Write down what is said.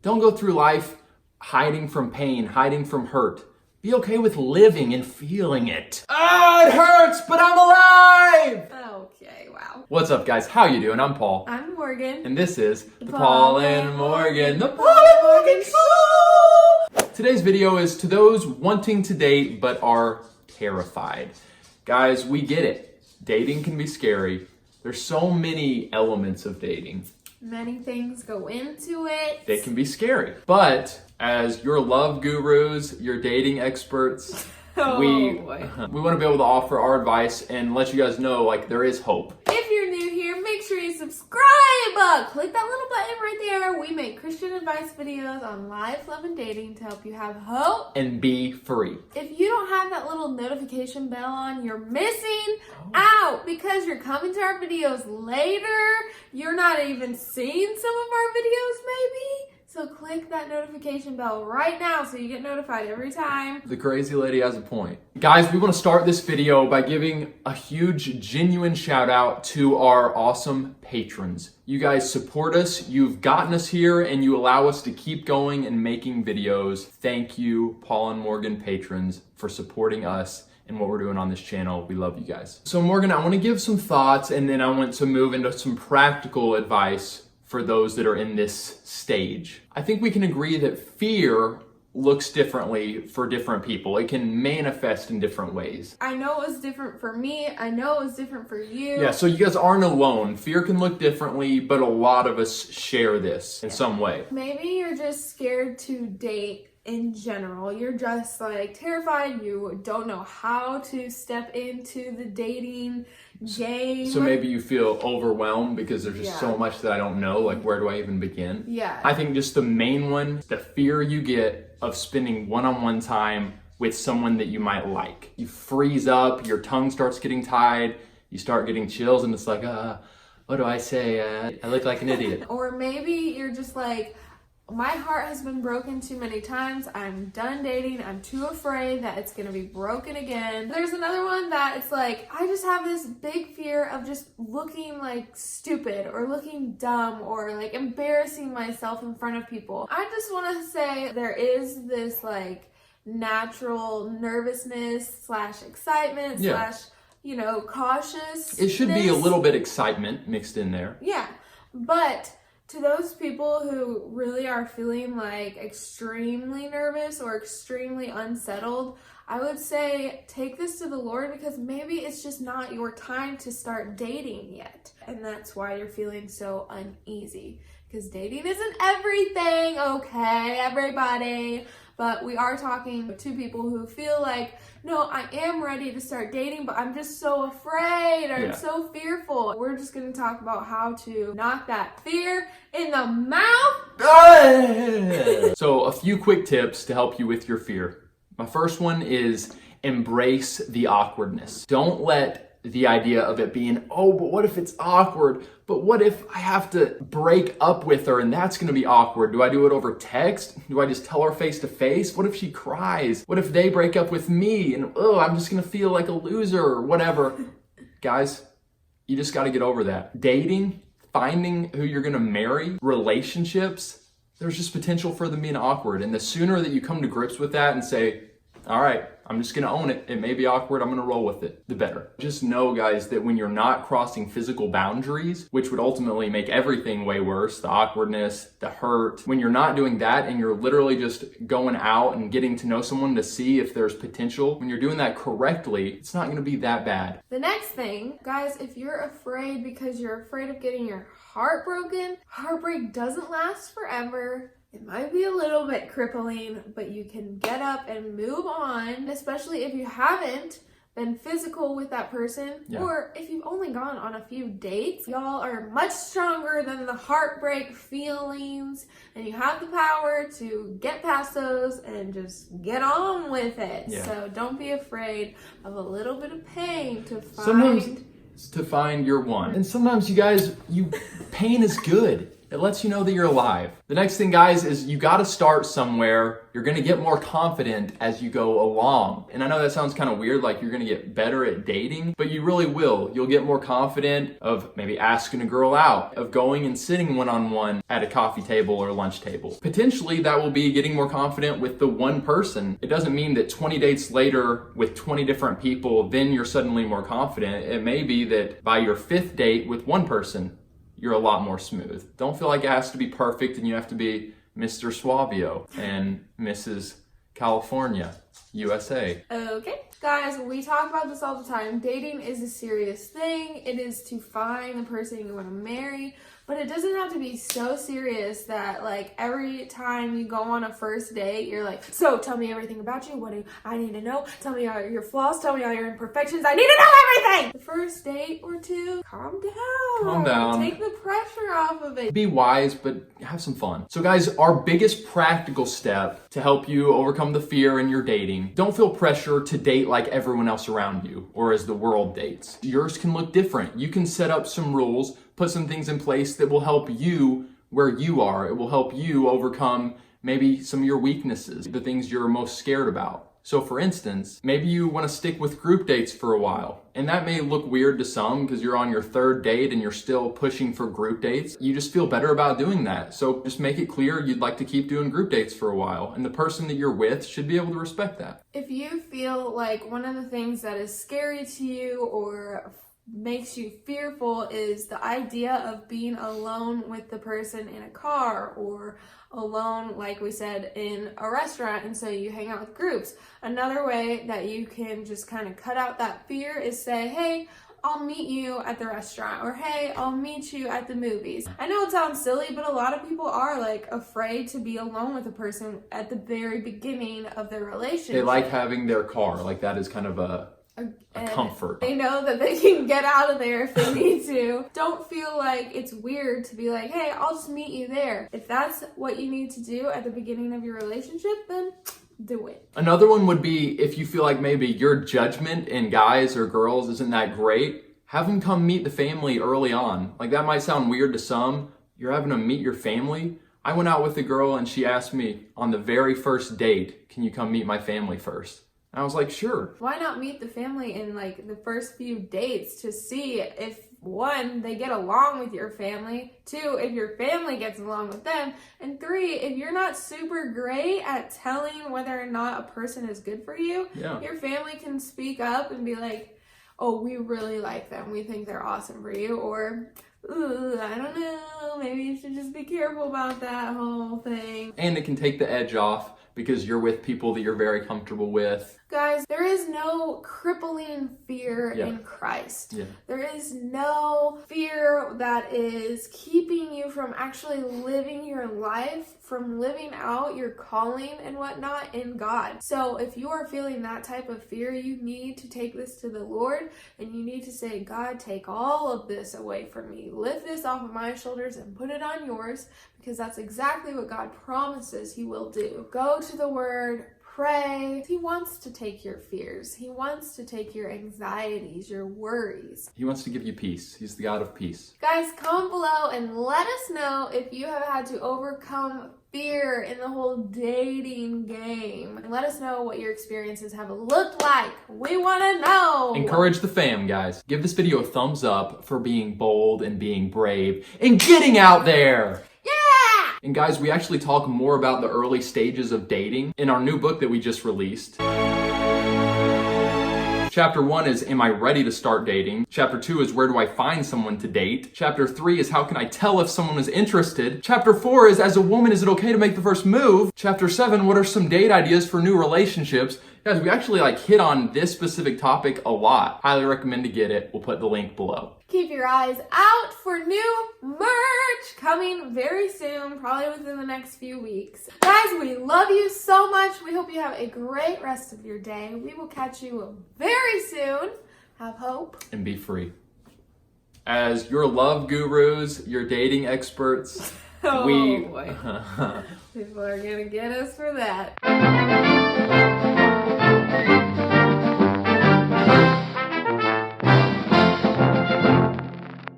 Don't go through life hiding from pain, hiding from hurt. Be okay with living and feeling it. Ah, it hurts, but I'm alive! Okay, wow. What's up, guys? How you doing? I'm Paul. I'm Morgan. And this is The Paul and Morgan, the Paul and Morgan Show! Today's video is to those wanting to date but are terrified. Guys, we get it. Dating can be scary. There's so many elements of dating. Many things go into it. They can be scary. But as your love gurus, your dating experts, we want to be able to offer our advice and let you guys know, like, there is hope. If you're new here, make sure you subscribe. Click that little button right there. We make Christian advice videos on life, love, and dating to help you have hope And be free. If you don't have that little notification bell on, you're missing out because you're coming to our videos later. You're not even seeing some of our videos maybe. So click that notification bell right now so you get notified every time. The crazy lady has a point. Guys, we want to start this video by giving a huge, genuine shout out to our awesome patrons. You guys support us, you've gotten us here, and you allow us to keep going and making videos. Thank you, Paul and Morgan patrons, for supporting us and what we're doing on this channel. We love you guys. So Morgan, I want to give some thoughts and then I want to move into some practical advice for those that are in this stage. I think we can agree that fear looks differently for different people. It can manifest in different ways. I know it was different for me. I know it was different for you. Yeah, so you guys aren't alone. Fear can look differently, but a lot of us share this in some way. Maybe you're just scared to date in general. You're just like terrified. You don't know how to step into the dating game. So maybe you feel overwhelmed because there's just so much that I don't know. Like, where do I even begin? Yeah. I think just the main one, the fear you get of spending one-on-one time with someone that you might like. You freeze up, your tongue starts getting tied, you start getting chills, and it's like, what do I say? I look like an idiot. Or maybe you're just like, my heart has been broken too many times. I'm done dating. I'm too afraid that it's going to be broken again. There's another one that it's like, I just have this big fear of just looking like stupid or looking dumb or like embarrassing myself in front of people. I just want to say there is this like natural nervousness / excitement / cautious. It should be a little bit excitement mixed in there. Yeah, but to those people who really are feeling like extremely nervous or extremely unsettled, I would say take this to the Lord because maybe it's just not your time to start dating yet. And that's why you're feeling so uneasy. Because dating isn't everything, okay, everybody? But we are talking to people who feel like, no, I am ready to start dating, but I'm just so afraid or I'm so fearful. We're just going to talk about how to knock that fear in the mouth. So a few quick tips to help you with your fear. My first one is embrace the awkwardness. Don't let the idea of it being, oh, but what if it's awkward? But what if I have to break up with her and that's gonna be awkward? Do I do it over text? Do I just tell her face to face? What if she cries? What if they break up with me and I'm just gonna feel like a loser or whatever? Guys, you just gotta get over that. Dating, finding who you're gonna marry, relationships, there's just potential for them being awkward. And the sooner that you come to grips with that and say, all right, I'm just gonna own it. It may be awkward, I'm gonna roll with it, the better. Just know, guys, that when you're not crossing physical boundaries, which would ultimately make everything way worse, the awkwardness, the hurt, when you're not doing that and you're literally just going out and getting to know someone to see if there's potential, when you're doing that correctly, it's not gonna be that bad. The next thing, guys, if you're afraid because you're afraid of getting your heart broken, heartbreak doesn't last forever. It might be a little bit crippling, but you can get up and move on, especially if you haven't been physical with that person or if you've only gone on a few dates. Y'all are much stronger than the heartbreak feelings and you have the power to get past those and just get on with it. So don't be afraid of a little bit of pain to find to find your one. And sometimes you guys, pain is good. It lets you know that you're alive. The next thing, guys, is you gotta start somewhere. You're gonna get more confident as you go along. And I know that sounds kind of weird, like you're gonna get better at dating, but you really will. You'll get more confident of maybe asking a girl out, of going and sitting one-on-one at a coffee table or lunch table. Potentially that will be getting more confident with the one person. It doesn't mean that 20 dates later with 20 different people, then you're suddenly more confident. It may be that by your 5th date with one person, you're a lot more smooth. Don't feel like it has to be perfect and you have to be Mr. Suavio and Mrs. California, USA. Okay. Guys, we talk about this all the time. Dating is a serious thing. It is to find the person you want to marry. But it doesn't have to be so serious that, like, every time you go on a first date, you're like, so tell me everything about you. What do I need to know? Tell me all your flaws. Tell me all your imperfections. I need to know everything. The first date or two, calm down. Calm down. Take the pressure off of it. Be wise, but have some fun. So guys, our biggest practical step to help you overcome the fear in your dating, don't feel pressure to date like everyone else around you or as the world dates. Yours can look different. You can set up some rules, put some things in place that will help you where you are. It will help you overcome maybe some of your weaknesses, the things you're most scared about. So for instance, maybe you want to stick with group dates for a while. And that may look weird to some because you're on your 3rd date and you're still pushing for group dates. You just feel better about doing that. So just make it clear you'd like to keep doing group dates for a while. And the person that you're with should be able to respect that. If you feel like one of the things that is scary to you or makes you fearful is the idea of being alone with the person in a car or alone, like we said, in a restaurant, and so you hang out with groups. Another way that you can just kind of cut out that fear is say, hey, I'll meet you at the restaurant, or hey, I'll meet you at the movies. I know it sounds silly, but a lot of people are like afraid to be alone with a person at the very beginning of their relationship. They like having their car, like that is kind of a comfort. They know that they can get out of there if they need to. Don't feel like it's weird to be like, hey, I'll just meet you there. If that's what you need to do at the beginning of your relationship, then do it. Another one would be if you feel like maybe your judgment in guys or girls isn't that great, have them come meet the family early on. Like that might sound weird to some. You're having them meet your family. I went out with a girl and she asked me on the very first date, can you come meet my family first? I was like, sure. Why not meet the family in like the first few dates to see if 1, they get along with your family, 2, if your family gets along with them, and 3, if you're not super great at telling whether or not a person is good for you, your family can speak up and be like, oh, we really like them. We think they're awesome for you. Or, ooh, I don't know, maybe you should just be careful about that whole thing. And it can take the edge off because you're with people that you're very comfortable with. Guys, there is no crippling fear in Christ. There is no fear that is keeping you from actually living your life, from living out your calling and whatnot in God. So if you are feeling that type of fear, you need to take this to the Lord and you need to say, God, take all of this away from me. Lift this off of my shoulders and put it on yours, because that's exactly what God promises He will do. Go to the Word, pray. He wants to take your fears. He wants to take your anxieties, your worries. He wants to give you peace. He's the God of peace. Guys, comment below and let us know if you have had to overcome fear in the whole dating game. And let us know what your experiences have looked like. We want to know. Encourage the fam, guys. Give this video a thumbs up for being bold and being brave and getting out there. And guys, we actually talk more about the early stages of dating in our new book that we just released. Chapter 1 is, am I ready to start dating? Chapter 2 is, where do I find someone to date? Chapter 3 is, how can I tell if someone is interested? Chapter 4 is, as a woman, is it okay to make the first move? Chapter 7, what are some date ideas for new relationships? Guys, we actually hit on this specific topic a lot. Highly recommend to get it. We'll put the link below. Keep your eyes out for new merch coming very soon, probably within the next few weeks. Guys, we love you so much. We hope you have a great rest of your day. We will catch you very soon. Have hope. And be free. As your love gurus, your dating experts, boy. People are gonna get us for that.